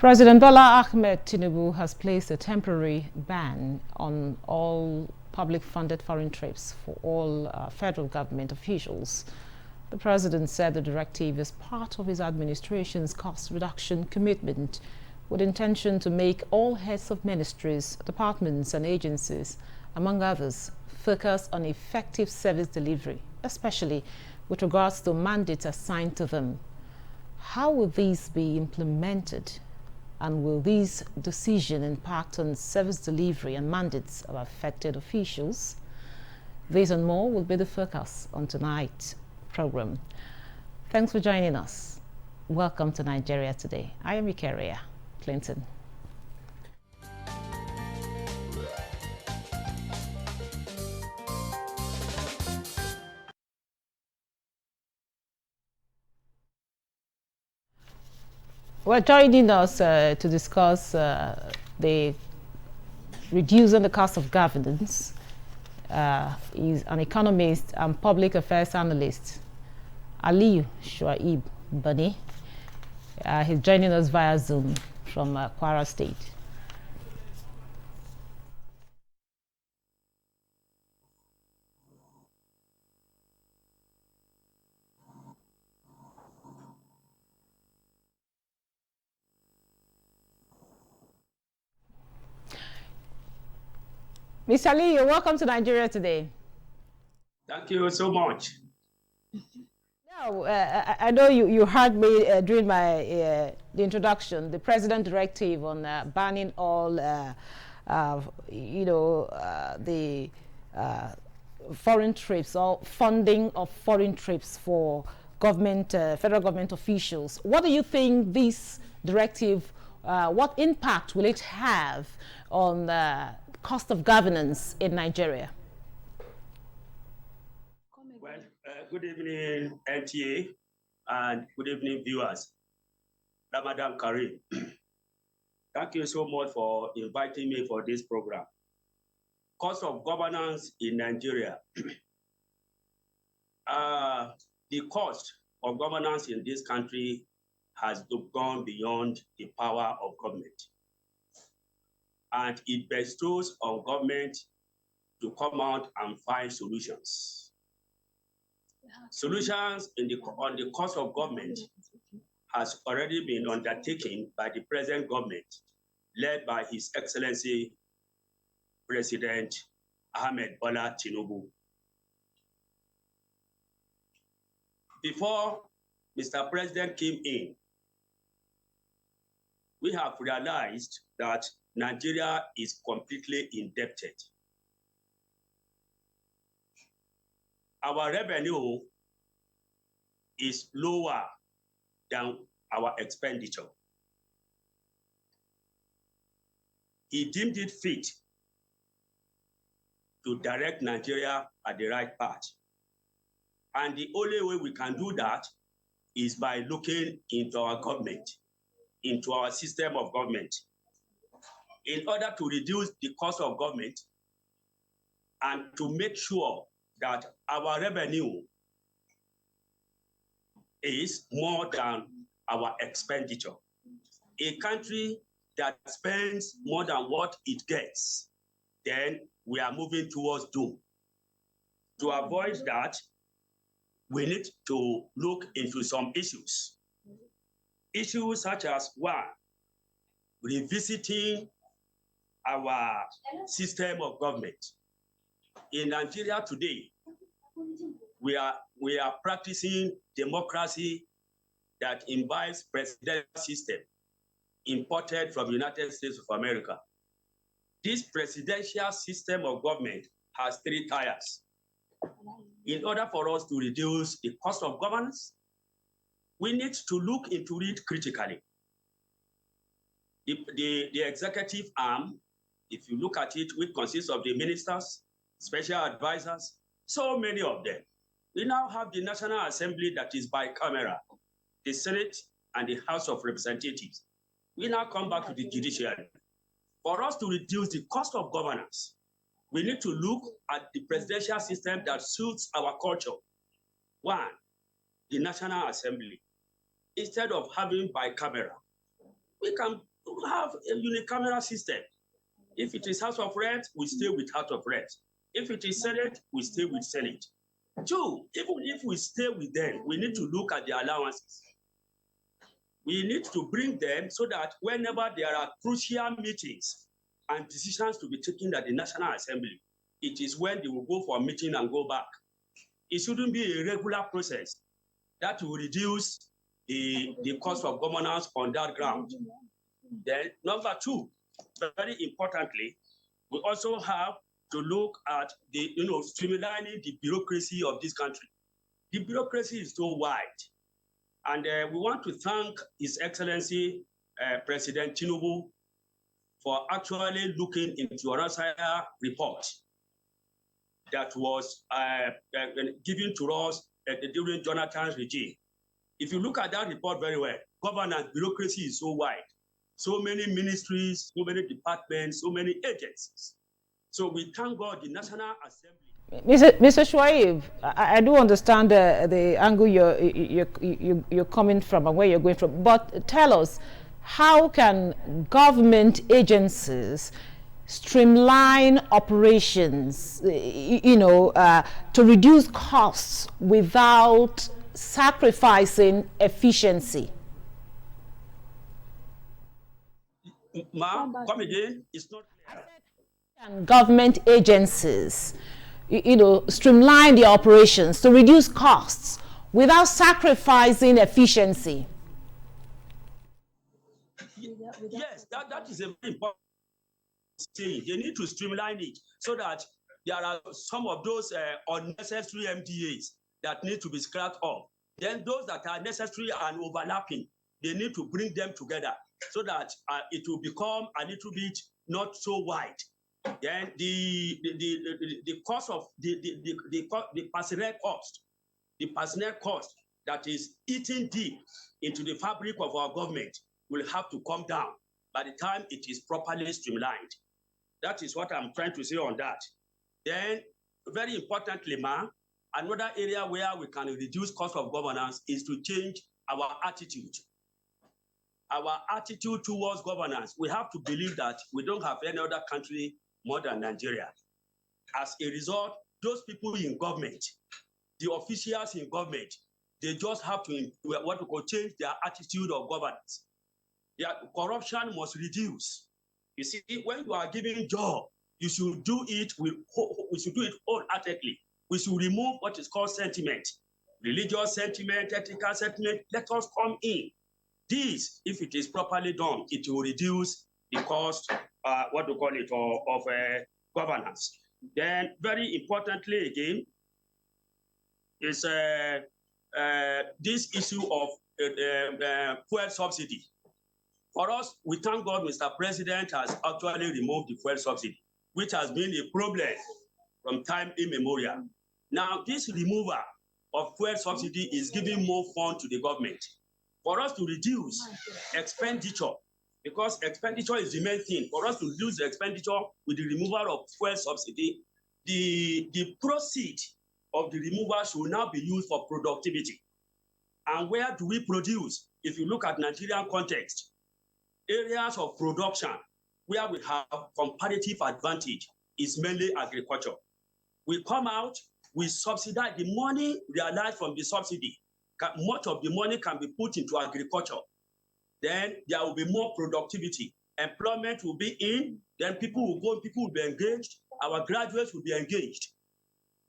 President Bola Ahmed Tinubu has placed a temporary ban on all public-funded foreign trips for all federal government officials. The president said the directive is part of his administration's cost reduction commitment, with intention to make all heads of ministries, departments and agencies, among others, focus on effective service delivery, especially with regards to mandates assigned to them. How will these be implemented? And will these decisions impact on service delivery and mandates of affected officials? This and more will be the focus on tonight's program. Thanks for joining us. Welcome to Nigeria Today. I am Ikeria Clinton. Well, joining us to discuss the reducing the cost of governance is an economist and public affairs analyst, Aliyu Shuaib Bani. He's joining us via Zoom from Kwara State. Mr. Ali, you're welcome to Nigeria Today. Thank you so much. Now, I know you heard me during my the introduction, the president directive on banning all, the foreign trips or funding of foreign trips for government, federal government officials. What do you think this directive, what impact will it have on cost of governance in Nigeria? Well, good evening, NTA, and good evening, viewers. Ramadan Kareem. Thank you so much for inviting me for this program. Cost of governance in Nigeria. The cost of governance in this country has gone beyond the power of government. And it bestows on government to come out and find solutions. Solutions on the cost of government has already been undertaken by the present government, led by His Excellency President Ahmed Bola Tinubu. Before Mr. President came in, we have realized that Nigeria is completely indebted. Our revenue is lower than our expenditure. He deemed it fit to direct Nigeria at the right path. And the only way we can do that is by looking into our government, into our system of government, in order to reduce the cost of government and to make sure that our revenue is more than our expenditure. A country that spends more than what it gets, then we are moving towards doom. To avoid that, we need to look into some issues. Issues such as, one, revisiting our system of government. In Nigeria today, we are practicing democracy that imbibes presidential system imported from the United States of America. This presidential system of government has three tiers. In order for us to reduce the cost of governance, we need to look into it critically. The executive arm, if you look at it, which consists of the ministers, special advisors, so many of them. We now have the National Assembly that is bicameral, the Senate and the House of Representatives. We now come back to the judiciary. For us to reduce the cost of governance, we need to look at the presidential system that suits our culture. One, the National Assembly. Instead of having bicameral, we can have a unicameral system. If it is House of Reps, we stay with House of Reps. If it is Senate, we stay with Senate. Two, even if we stay with them, we need to look at the allowances. We need to bring them so that whenever there are crucial meetings and decisions to be taken at the National Assembly, it is when they will go for a meeting and go back. It shouldn't be a regular process. That will reduce the cost of governance on that ground. Then, number two, very importantly, we also have to look at the, streamlining the bureaucracy of this country. The bureaucracy is so wide. And we want to thank His Excellency President Tinubu for actually looking into Orasaya report that was given to us during Jonathan's regime. If you look at that report very well, governance bureaucracy is so wide. So many ministries, so many departments, so many agencies. So we thank God the National Assembly. Mr. Shuaib, I do understand the angle you're coming from and where you're going from, but tell us, how can government agencies streamline operations, to reduce costs without sacrificing efficiency? Ma'am, come again. It's not clear. Can government agencies, streamline the operations to reduce costs without sacrificing efficiency? Yes, that is a very important thing. They need to streamline it so that there are some of those unnecessary MDAs that need to be scrapped off. Then those that are necessary and overlapping, they need to bring them together so that it will become a little bit not so wide. Then the cost of the personnel cost that is eating deep into the fabric of our government will have to come down by the time it is properly streamlined. That is what I'm trying to say on that. Then, very importantly, another area where we can reduce cost of governance is to change our attitude. Our attitude towards governance. We have to believe that we don't have any other country more than Nigeria. As a result, those people in government, the officials in government, they just have to change their attitude of governance. Their corruption must reduce. You see, when you are giving job, you should do it wholeheartedly. We should remove what is called sentiment, religious sentiment, ethical sentiment. Let us come in. This, if it is properly done, it will reduce the cost, of governance. Then, very importantly again, is this issue of fuel subsidy. For us, we thank God Mr. President has actually removed the fuel subsidy, which has been a problem from time immemorial. Now, this removal of fuel subsidy is giving more funds to the government. For us to reduce expenditure, because expenditure is the main thing, for us to reduce the expenditure with the removal of fuel subsidy, the proceed of the removal should now be used for productivity. And where do we produce? If you look at Nigerian context, areas of production where we have comparative advantage is mainly agriculture. We come out, we subsidize the money realized from the subsidy. Much of the money can be put into agriculture. Then there will be more productivity. Employment will be in, then people will go, people will be engaged, our graduates will be engaged.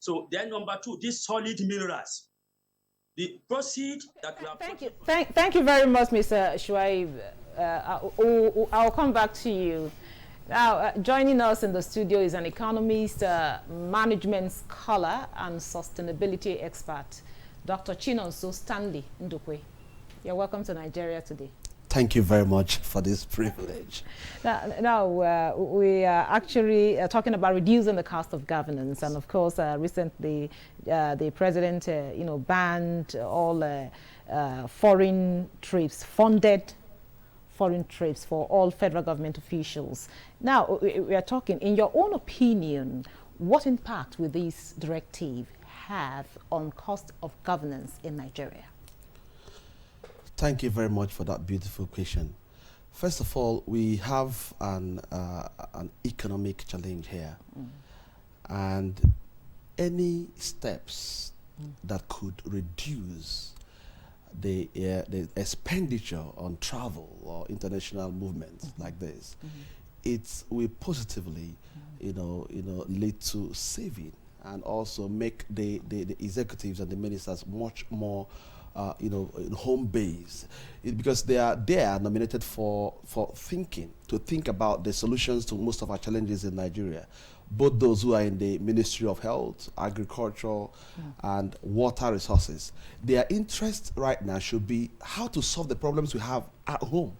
So then number two, these solid minerals. The proceed that we have... Thank you very much, Mr. Shuaib. I'll come back to you. Now, joining us in the studio is an economist, management scholar, and sustainability expert, Dr. Chinonso Stanley Ndukwe. You're welcome to Nigeria today. Thank you very much for this privilege. Now we are actually talking about reducing the cost of governance, and of course, recently the president, banned all foreign trips, funded foreign trips for all federal government officials. Now we are talking, in your own opinion, what impact will this directive have on cost of governance in Nigeria? Thank you very much for that beautiful question. First of all, we have an economic challenge here, and any steps that could reduce the expenditure on travel or international movements like this, it will positively, lead to saving and also make the executives and the ministers much more, home base, because they are nominated for to think about the solutions to most of our challenges in Nigeria. Both those who are in the Ministry of Health, Agriculture, and Water Resources, their interest right now should be how to solve the problems we have at home.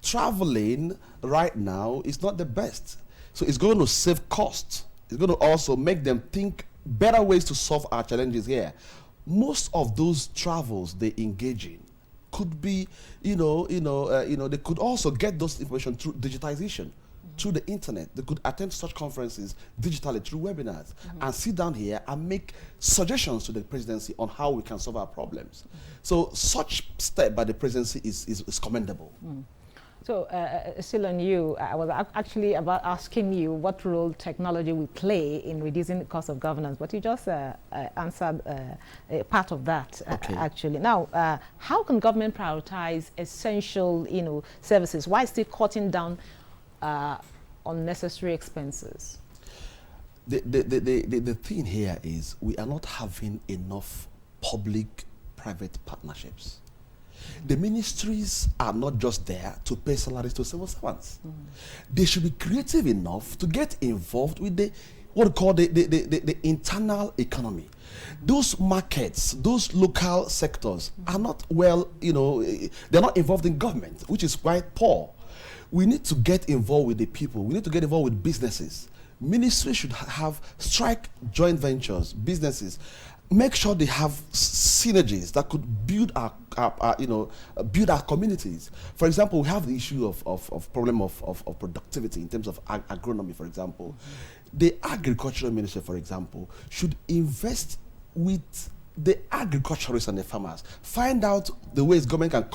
Traveling right now is not the best, so it's going to save costs. It's going to also make them think better ways to solve our challenges here. Most of those travels they engage in could be, they could also get those information through digitization, through the internet. They could attend such conferences digitally through webinars and sit down here and make suggestions to the presidency on how we can solve our problems. So such step by the presidency is commendable. So, still on you, I was actually about asking you what role technology will play in reducing the cost of governance, but you just answered a part of that, actually. Now, how can government prioritize essential, services while still cutting down unnecessary expenses? The thing here is we are not having enough public-private partnerships. The ministries are not just there to pay salaries to civil servants. They should be creative enough to get involved with what we call the internal economy. Those markets, those local sectors are not they're not involved in government, which is quite poor. We need to get involved with the people. We need to get involved with businesses. Ministries should strike joint ventures, businesses. Make sure they have synergies that could build our communities. For example, we have the issue of problem of productivity in terms of agronomy, for example. The agricultural minister, for example, should invest with the agriculturists and the farmers. Find out the ways government can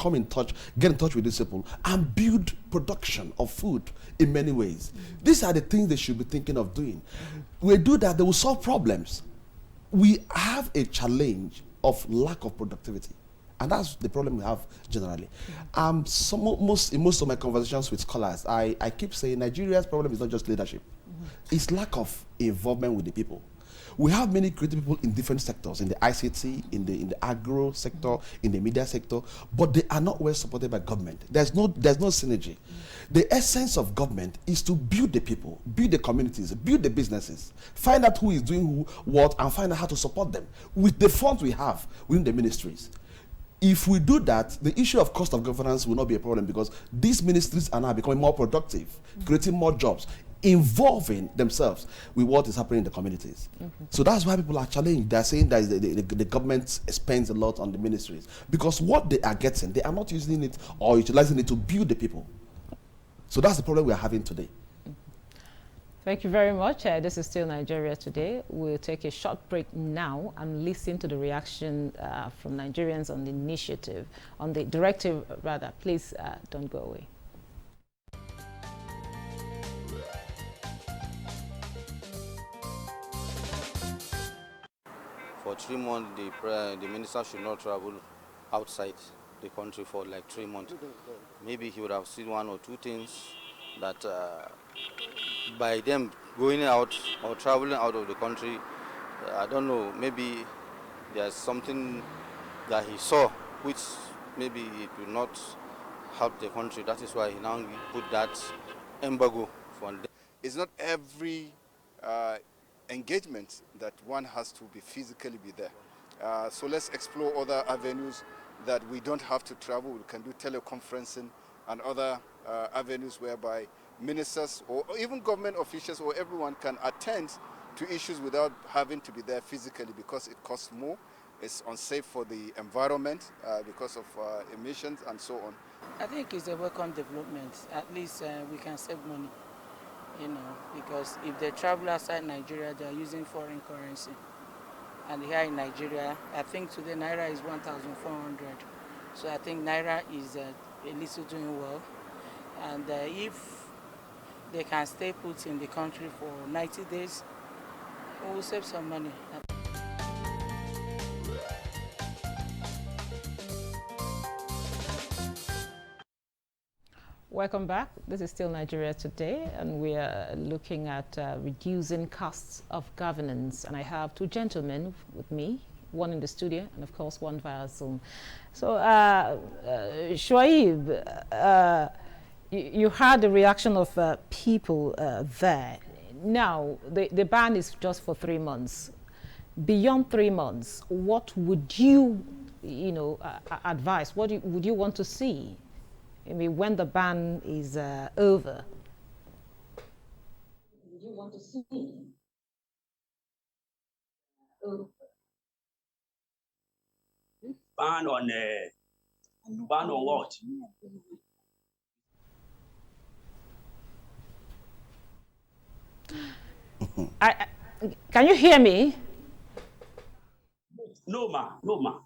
get in touch with these people and build production of food in many ways. These are the things they should be thinking of doing. We do that, they will solve problems. We have a challenge of lack of productivity, and that's the problem we have generally. In most of my conversations with scholars, I keep saying Nigeria's problem is not just leadership. It's lack of involvement with the people. We have many creative people in different sectors, in the ICT, in the agro sector, in the media sector, but they are not well supported by government. There's no synergy. The essence of government is to build the people, build the communities, build the businesses, find out who is doing what, and find out how to support them with the funds we have within the ministries. If we do that, the issue of cost of governance will not be a problem, because these ministries are now becoming more productive, creating more jobs, involving themselves with what is happening in the communities. So that's why people are challenged. They're saying that the government spends a lot on the ministries, because what they are getting, they are not using it or utilizing it to build the people. So that's the problem we are having today. Thank you very much. This is Still Nigeria Today. We'll take a short break now and listen to the reaction from Nigerians on the initiative, on the directive rather. Please don't go away. For 3 months, the minister should not travel outside the country for like 3 months. Maybe he would have seen 1 or 2 things that by them going out or traveling out of the country, I don't know, maybe there's something that he saw which maybe it will not help the country. That is why he now put that embargo for them. It's not every engagement that one has to be physically be there. So let's explore other avenues that we don't have to travel. We can do teleconferencing and other avenues whereby ministers or even government officials or everyone can attend to issues without having to be there physically, because it costs more. It's unsafe for the environment because of emissions and so on. I think it's a welcome development. At least we can save money, because if they travel outside Nigeria, they are using foreign currency. And here in Nigeria, I think today Naira is 1,400. So I think Naira is a little doing well. And if they can stay put in the country for 90 days, we will save some money. Welcome back. This is still Nigeria Today, and we are looking at reducing costs of governance. And I have two gentlemen with me, one in the studio and, of course, one via Zoom. So, Shuaib, you had the reaction of people there. Now, the ban is just for 3 months. Beyond 3 months, what would you, advise? What would you want to see? I mean, when the ban is over? Would you want to see? Ban on what? Can you hear me? No, ma. No, ma.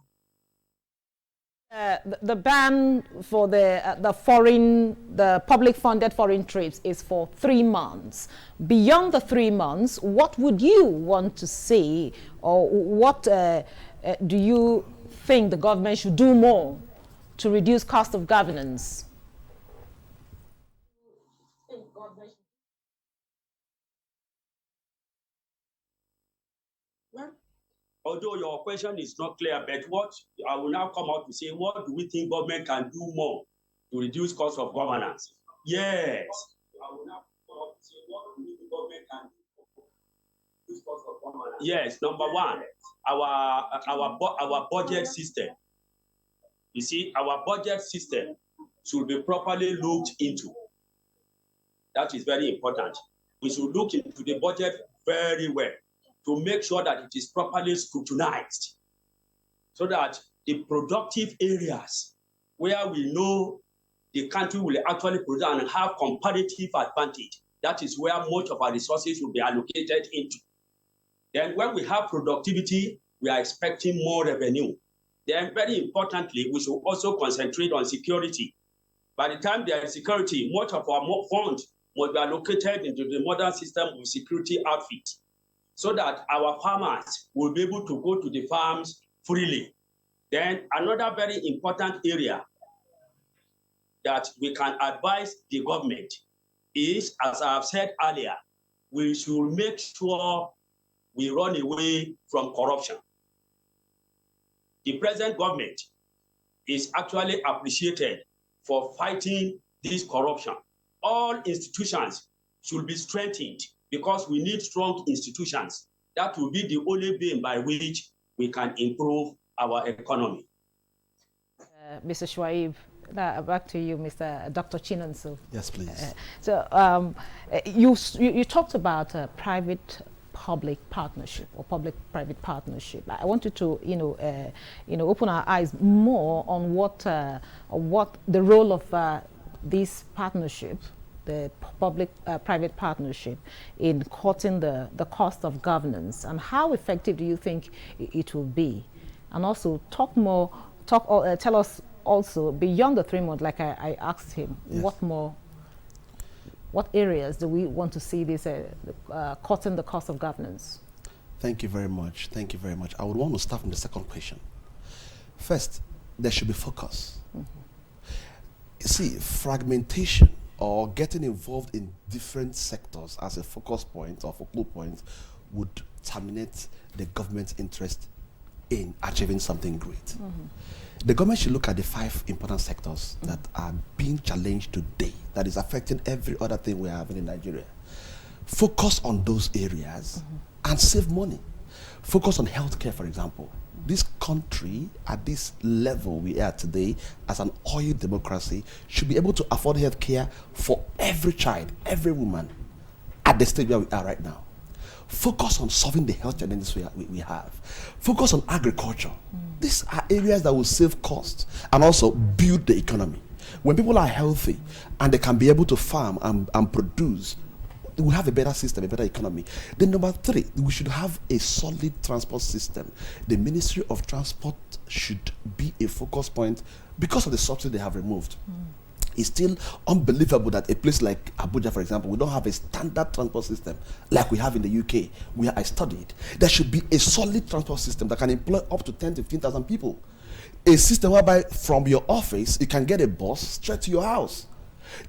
The ban for the public funded foreign trips is for 3 months. Beyond the 3 months, what would you want to see, or what do you think the government should do more to reduce cost of governance? Although your question is not clear, but what I will now come out to say, what do we think government can do more to reduce cost of governance? Yes. I will now come out to say, what do we think government can do to reduce cost of governance? Yes, number one, our budget system. You see, our budget system should be properly looked into. That is very important. We should look into the budget very well, to make sure that it is properly scrutinized, so that the productive areas where we know the country will actually produce and have comparative advantage, that is where much of our resources will be allocated into. Then when we have productivity, we are expecting more revenue. Then very importantly, we should also concentrate on security. By the time there is security, much of our funds must be allocated into the modern system of security outfit, so that our farmers will be able to go to the farms freely. Then another very important area that we can advise the government is, as I have said earlier, we should make sure we run away from corruption. The present government is actually appreciated for fighting this corruption. All institutions should be strengthened, because we need strong institutions. That will be the only way by which we can improve our economy. Mr. Shuaib, back to you, Dr. Chinonso. Yes, please. You talked about private-public partnership or public-private partnership. I wanted to, open our eyes more on what the role of this partnership, the public-private partnership, in cutting the cost of governance, and how effective do you think it will be? And also tell us also, beyond the 3 months, like I asked him, yes, what areas do we want to see this cutting the cost of governance? Thank you very much. Thank you very much. I would want to start from the second question. First, there should be focus. Mm-hmm. You see, fragmentation or getting involved in different sectors as a focus point or focal point would terminate the government's interest in achieving something great. Mm-hmm. The government should look at the 5 important sectors that are being challenged today, that is affecting every other thing we are having in Nigeria. Focus on those areas and save money. Focus on healthcare, for example. This country, at this level we are today, as an oil democracy, should be able to afford healthcare for every child, every woman, at the stage where we are right now. Focus on solving the health challenges we have. Focus on agriculture. These are areas that will save costs and also build the economy. When people are healthy and they can be able to farm and produce, we have a better system, a better economy. Then number 3, we should have a solid transport system. The Ministry of Transport should be a focus point because of the subsidy they have removed. It's still unbelievable that a place like Abuja, for example, we don't have a standard transport system like we have in the UK, where I studied. There should be a solid transport system that can employ up to 10 to 15,000 people. A system whereby from your office, you can get a bus straight to your house.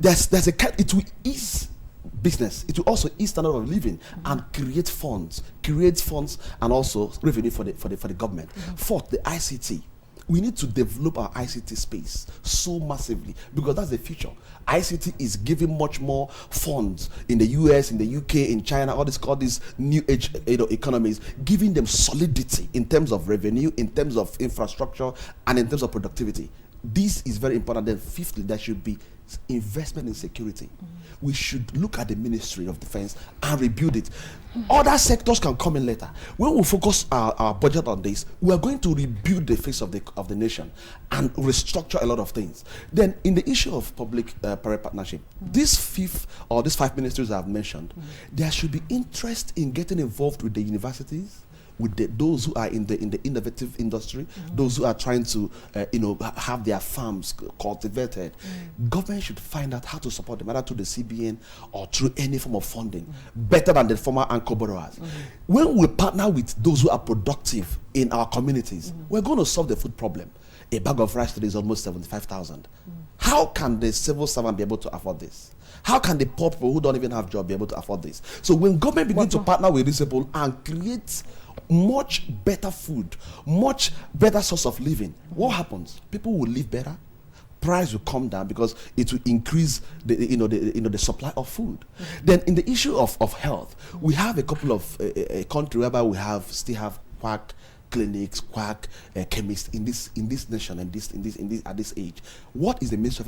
It will ease business. It will also ease standard of living and create funds and also revenue for the government. Fourth, the ICT. We need to develop our ICT space so massively because that's the future. ICT is giving much more funds in the US, in the UK, in China, all these new age economies, giving them solidity in terms of revenue, in terms of infrastructure, and in terms of productivity. This is very important. Then fifthly, there should be investment in security. We should look at the Ministry of Defense and rebuild it. Other sectors can come in later. When we focus our budget on this, we are going to rebuild the face of the nation and restructure a lot of things. Then in the issue of public-private partnership, these five ministries I've mentioned, there should be interest in getting involved with the universities, with those who are in the innovative industry, those who are trying to have their farms cultivated. Government should find out how to support them, either through the CBN or through any form of funding, better than the former anchor borrowers. When we partner with those who are productive in our communities, we're going to solve the food problem. A bag of rice today is almost 75,000. How can the civil servant be able to afford this? How can the poor people who don't even have job be able to afford this? So when government begins to partner with these people and create much better food, much better source of living, what happens? People will live better. Price will come down because it will increase the supply of food. Then in the issue of health, we have a couple of a country whereby still have quack clinics, quack chemists in this nation and at this age. What is the Ministry of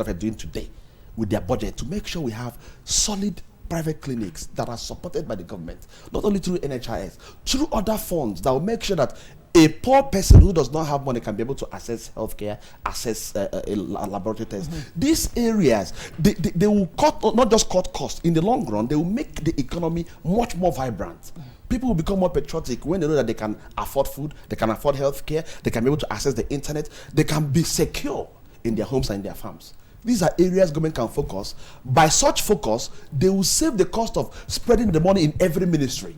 Health doing today with their budget to make sure we have solid private clinics that are supported by the government, not only through NHIS, through other funds that will make sure that a poor person who does not have money can be able to access healthcare, access a laboratory test. These areas, they will not just cut costs. In the long run, they will make the economy much more vibrant. People will become more patriotic when they know that they can afford food, they can afford healthcare, they can be able to access the internet, they can be secure in their homes and in their farms. These are areas government can focus. By such focus, they will save the cost of spreading the money in every ministry.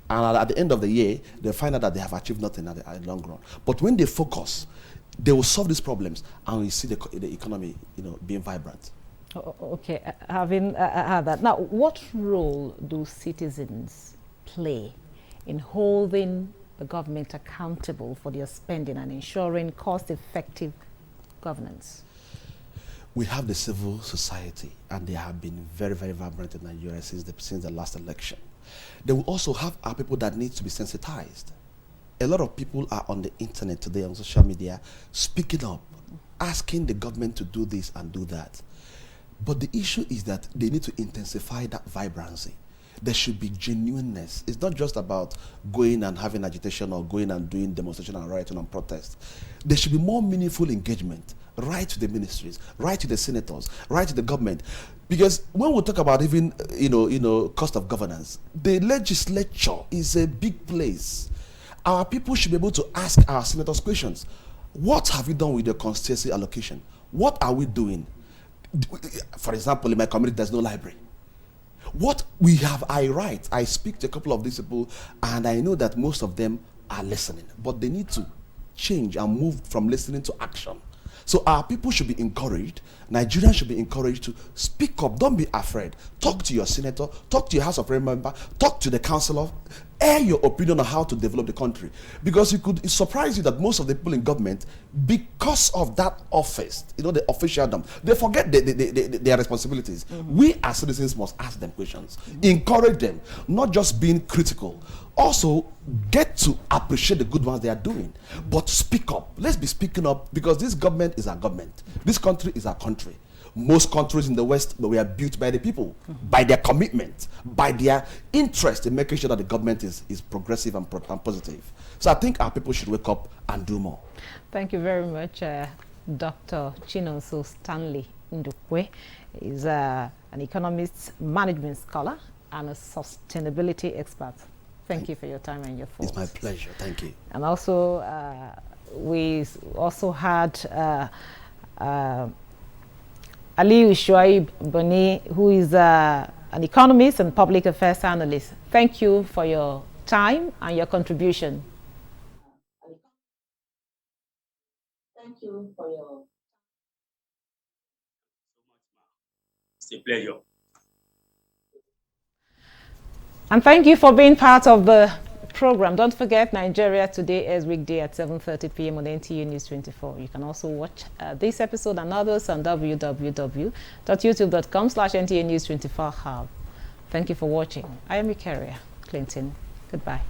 And at the end of the year, they'll find out that they have achieved nothing at the long run. But when they focus, they will solve these problems, and we see the economy, being vibrant. Okay, having had that. Now, what role do citizens play in holding the government accountable for their spending and ensuring cost-effective governance? We have the civil society, and they have been very, very vibrant in Nigeria since the last election. They will also have our people that need to be sensitized. A lot of people are on the internet today, on social media, speaking up, asking the government to do this and do that. But the issue is that they need to intensify that vibrancy. There should be genuineness. It's not just about going and having agitation or going and doing demonstration and rioting and protest. There should be more meaningful engagement. Right to the ministries, right to the senators, right to the government. Because when we talk about even, cost of governance, the legislature is a big place. Our people should be able to ask our senators questions. What have you done with your constituency allocation? What are we doing? For example, in my community, there's no library. What we have, I speak to a couple of these people, and I know that most of them are listening, but they need to change and move from listening to action. So our people should be encouraged, Nigerians should be encouraged to speak up, don't be afraid. Talk to your senator, talk to your House of Representatives member, talk to the councillor, air your opinion on how to develop the country. Because it surprise you that most of the people in government, because of that office, the officialdom, they forget their responsibilities. We as citizens must ask them questions, encourage them, not just being critical. Also, get to appreciate the good ones they are doing, but speak up. Let's be speaking up, because this government is our government. This country is our country. Most countries in the West were built by the people, by their commitment, by their interest in making sure that the government is progressive and positive. So I think our people should wake up and do more. Thank you very much, Dr. Chinonso Stanley Ndukwe. He's an economist, management scholar, and a sustainability expert. Thank you for your time and your thoughts. It's my pleasure. Thank you. And also, we also had Aliyu Shuaib Boni, who is an economist and public affairs analyst. Thank you for your time and your contribution. Thank you for your... It's a pleasure. And thank you for being part of the program. Don't forget, Nigeria Today is weekday at 7:30 p.m. on NTA News 24. You can also watch this episode and others on www.youtube.com/NTA News 24 Hub. Thank you for watching. I am Eucharia Clinton. Goodbye.